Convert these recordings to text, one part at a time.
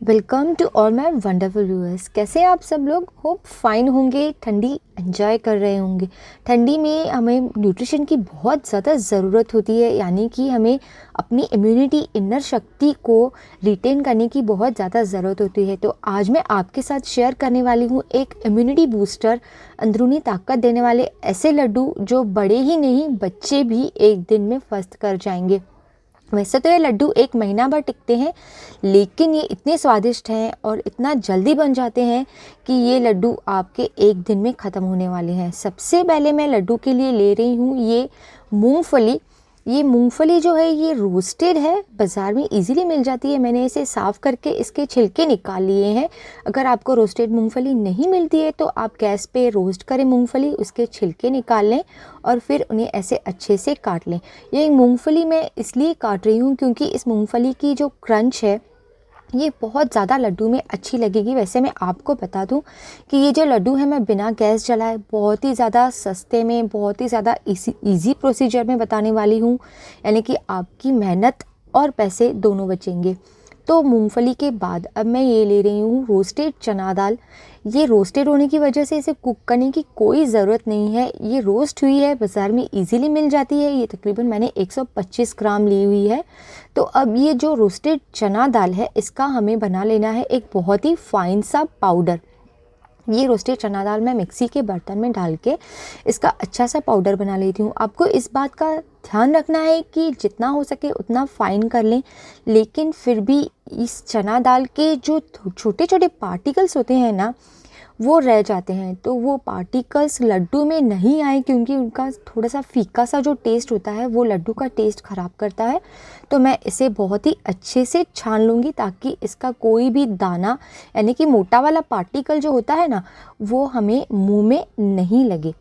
Welcome to all my wonderful viewers. कैसे हैं आप सब लोग? होप फाइन होंगे, ठंडी एंजॉय कर रहे होंगे। ठंडी में हमें न्यूट्रिशन की बहुत ज़्यादा ज़रूरत होती है, यानी कि हमें अपनी इम्यूनिटी, इनर शक्ति को रिटेन करने की बहुत ज़्यादा ज़रूरत होती है। तो आज मैं आपके साथ शेयर करने वाली हूँ एक इम्यूनिटी बूस्टर, अंदरूनी ताकत देने वाले ऐसे लड्डू जो बड़े ही नहीं, बच्चे भी एक दिन में फस्त कर जाएंगे। वैसे तो ये लड्डू एक महीना भर टिकते हैं, लेकिन ये इतने स्वादिष्ट हैं और इतना जल्दी बन जाते हैं कि ये लड्डू आपके एक दिन में ख़त्म होने वाले हैं। सबसे पहले मैं लड्डू के लिए ले रही हूँ ये मूंगफली। ये मूंगफली जो है ये रोस्टेड है, बाज़ार में इजीली मिल जाती है। मैंने इसे साफ़ करके इसके छिलके निकाल लिए हैं। अगर आपको रोस्टेड मूंगफली नहीं मिलती है तो आप गैस पे रोस्ट करें मूंगफली, उसके छिलके निकाल लें और फिर उन्हें ऐसे अच्छे से काट लें। ये मूंगफली मैं इसलिए काट रही हूँ क्योंकि इस मूंगफली की जो क्रंच है ये बहुत ज़्यादा लड्डू में अच्छी लगेगी। वैसे मैं आपको बता दूं कि ये जो लड्डू है मैं बिना गैस जलाए बहुत ही ज़्यादा सस्ते में, बहुत ही ज़्यादा इजी प्रोसीजर में बताने वाली हूँ, यानी कि आपकी मेहनत और पैसे दोनों बचेंगे। तो मूंगफली के बाद अब मैं ये ले रही हूँ रोस्टेड चना दाल। ये रोस्टेड होने की वजह से इसे कुक करने की कोई ज़रूरत नहीं है, ये रोस्ट हुई है, बाज़ार में इजीली मिल जाती है। ये तकरीबन मैंने 125 ग्राम ली हुई है। तो अब ये जो रोस्टेड चना दाल है इसका हमें बना लेना है एक बहुत ही फाइन सा पाउडर। ये रोस्टेड चना दाल मैं मिक्सी के बर्तन में डाल के इसका अच्छा सा पाउडर बना लेती हूँ। आपको इस बात का ध्यान रखना है कि जितना हो सके उतना फाइन कर लें, लेकिन फिर भी इस चना दाल के जो छोटे छोटे पार्टिकल्स होते हैं ना, वो रह जाते हैं। तो वो पार्टिकल्स लड्डू में नहीं आए क्योंकि उनका थोड़ा सा फीका सा जो टेस्ट होता है वो लड्डू का टेस्ट ख़राब करता है। तो मैं इसे बहुत ही अच्छे से छान लूँगी ताकि इसका कोई भी दाना, यानी कि मोटा वाला पार्टिकल जो होता है ना, वो हमें मुंह में नहीं लगे।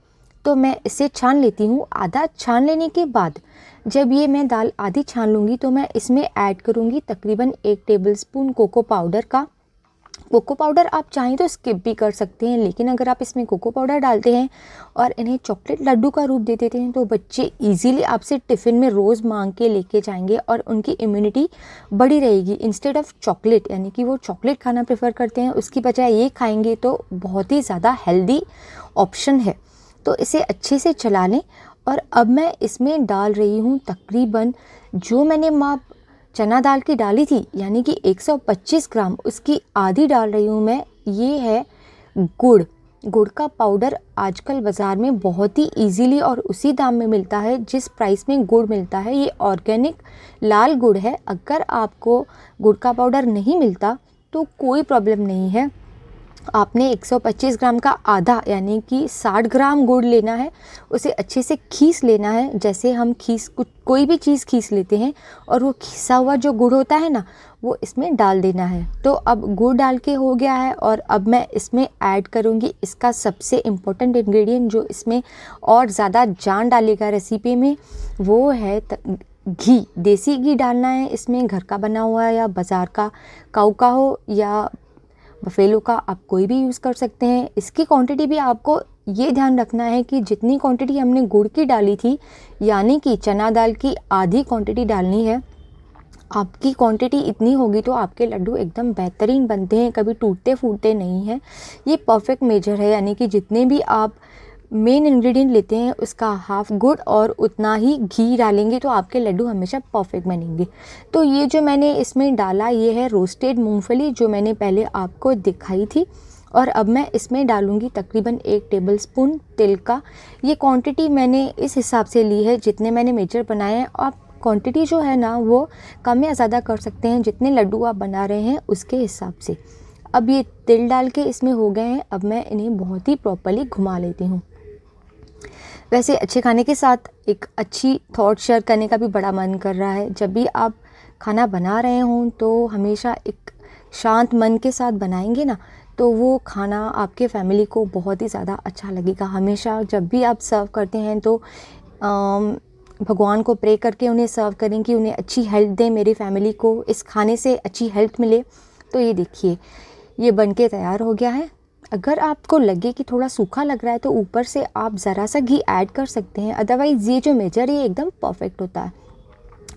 तो मैं इसे छान लेती हूँ। आधा छान लेने के बाद जब ये मैं दाल आधी छान लूँगी तो मैं इसमें ऐड करूँगी तकरीबन 1 टेबलस्पून कोको पाउडर का। कोको पाउडर आप चाहें तो स्किप भी कर सकते हैं, लेकिन अगर आप इसमें कोको पाउडर डालते हैं और इन्हें चॉकलेट लड्डू का रूप दे देते हैं तो बच्चे इजीली आपसे टिफ़िन में रोज़ मांग के लेके जाएंगे और उनकी इम्यूनिटी बढ़ी रहेगी। इंस्टेड ऑफ चॉकलेट, यानी कि वो चॉकलेट खाना प्रेफर करते हैं, उसकी बजाय ये खाएंगे तो बहुत ही ज़्यादा हेल्दी ऑप्शन है। तो इसे अच्छे से चला लें और अब मैं इसमें डाल रही हूँ तकरीबन, जो मैंने माप चना दाल की डाली थी यानी कि 125 ग्राम, उसकी आधी डाल रही हूँ मैं। ये है गुड़। गुड़ का पाउडर आजकल बाज़ार में बहुत ही इजीली और उसी दाम में मिलता है जिस प्राइस में गुड़ मिलता है। ये ऑर्गेनिक लाल गुड़ है। अगर आपको गुड़ का पाउडर नहीं मिलता तो कोई प्रॉब्लम नहीं है, आपने 125 ग्राम का आधा यानी कि 60 ग्राम गुड़ लेना है, उसे अच्छे से खीस लेना है। जैसे हम कोई भी चीज़ खीस लेते हैं और वो खीसा हुआ जो गुड़ होता है ना, वो इसमें डाल देना है। तो अब गुड़ डाल के हो गया है और अब मैं इसमें ऐड करूँगी इसका सबसे इम्पोर्टेंट इंग्रेडिएंट जो इसमें और ज़्यादा जान डालेगा रेसिपी में, वो है घी। देसी घी डालना है इसमें, घर का बना हुआ या बाज़ार का, काऊ का हो या बफेलो का, आप कोई भी यूज़ कर सकते हैं। इसकी क्वांटिटी भी आपको ये ध्यान रखना है कि जितनी क्वांटिटी हमने गुड़ की डाली थी, यानी कि चना दाल की आधी क्वांटिटी डालनी है। आपकी क्वांटिटी इतनी होगी तो आपके लड्डू एकदम बेहतरीन बनते हैं, कभी टूटते फूटते नहीं हैं। ये परफेक्ट मेजर है, यानी कि जितने भी आप मेन इंग्रेडिएंट लेते हैं उसका हाफ गुड़ और उतना ही घी डालेंगे तो आपके लड्डू हमेशा परफेक्ट बनेंगे। तो ये जो मैंने इसमें डाला ये है रोस्टेड मूंगफली जो मैंने पहले आपको दिखाई थी, और अब मैं इसमें डालूँगी तकरीबन 1 टेबलस्पून तिल का। ये क्वांटिटी मैंने इस हिसाब से ली है जितने मैंने मेजर बनाए हैं। आप क्वांटिटी जो है ना वो कम या ज़्यादा कर सकते हैं जितने लड्डू आप बना रहे हैं उसके हिसाब से। अब ये तिल डाल के इसमें हो गए हैं, अब मैं इन्हें बहुत ही प्रॉपरली घुमा लेती हूँ। वैसे अच्छे खाने के साथ एक अच्छी थॉट शेयर करने का भी बड़ा मन कर रहा है। जब भी आप खाना बना रहे हों तो हमेशा एक शांत मन के साथ बनाएंगे ना, तो वो खाना आपके फैमिली को बहुत ही ज़्यादा अच्छा लगेगा। हमेशा जब भी आप सर्व करते हैं तो भगवान को प्रे करके उन्हें सर्व करें कि उन्हें अच्छी हेल्थ दें, मेरी फैमिली को इस खाने से अच्छी हेल्थ मिले। तो ये देखिए ये बनके तैयार हो गया है। अगर आपको लगे कि थोड़ा सूखा लग रहा है तो ऊपर से आप ज़रा सा घी ऐड कर सकते हैं, अदरवाइज़ ये जो मेजर है ये एकदम परफेक्ट होता है।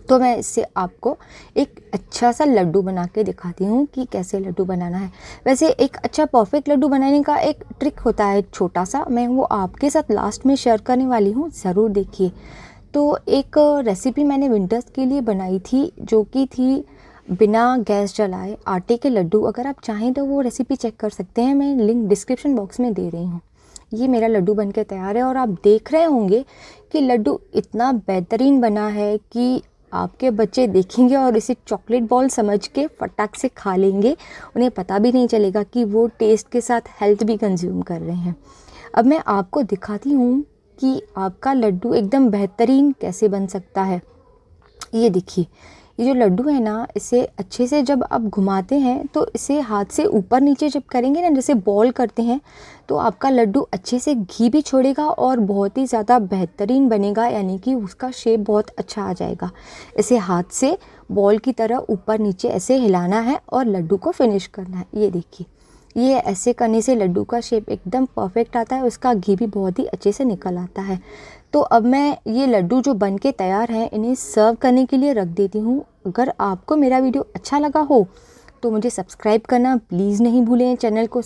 तो मैं इससे आपको एक अच्छा सा लड्डू बना के दिखाती हूँ कि कैसे लड्डू बनाना है। वैसे एक अच्छा परफेक्ट लड्डू बनाने का एक ट्रिक होता है छोटा सा, मैं वो आपके साथ लास्ट में शेयर करने वाली हूँ, ज़रूर देखिए। तो एक रेसिपी मैंने विंटर्स के लिए बनाई थी, जो कि थी बिना गैस जलाए आटे के लड्डू। अगर आप चाहें तो वो रेसिपी चेक कर सकते हैं, मैं लिंक डिस्क्रिप्शन बॉक्स में दे रही हूँ। ये मेरा लड्डू बन के तैयार है और आप देख रहे होंगे कि लड्डू इतना बेहतरीन बना है कि आपके बच्चे देखेंगे और इसे चॉकलेट बॉल समझ के फटाक से खा लेंगे। उन्हें पता भी नहीं चलेगा कि वो टेस्ट के साथ हेल्थ भी कंज्यूम कर रहे हैं। अब मैं आपको दिखाती हूँ कि आपका लड्डू एकदम बेहतरीन कैसे बन सकता है। ये देखिए, ये जो लड्डू है ना, इसे अच्छे से जब आप घुमाते हैं तो इसे हाथ से ऊपर नीचे जब करेंगे ना, जैसे बॉल करते हैं, तो आपका लड्डू अच्छे से घी भी छोड़ेगा और बहुत ही ज़्यादा बेहतरीन बनेगा, यानी कि उसका शेप बहुत अच्छा आ जाएगा। इसे हाथ से बॉल की तरह ऊपर नीचे ऐसे हिलाना है और लड्डू को फिनिश करना है। ये देखिए, ये ऐसे करने से लड्डू का शेप एकदम परफेक्ट आता है, उसका घी भी बहुत ही अच्छे से निकल आता है। तो अब मैं ये लड्डू जो बन के तैयार हैं, इन्हें सर्व करने के लिए रख देती हूँ। अगर आपको मेरा वीडियो अच्छा लगा हो तो मुझे सब्सक्राइब करना प्लीज़ नहीं भूलें, चैनल को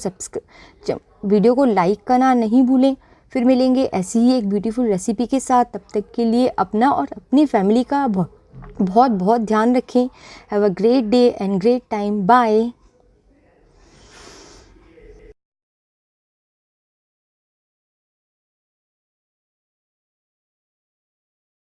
वीडियो को लाइक करना नहीं भूलें। फिर मिलेंगे ऐसी ही एक ब्यूटीफुल रेसिपी के साथ। तब तक के लिए अपना और अपनी फैमिली का बहुत बहुत ध्यान रखें। Have a great day and great time. Bye.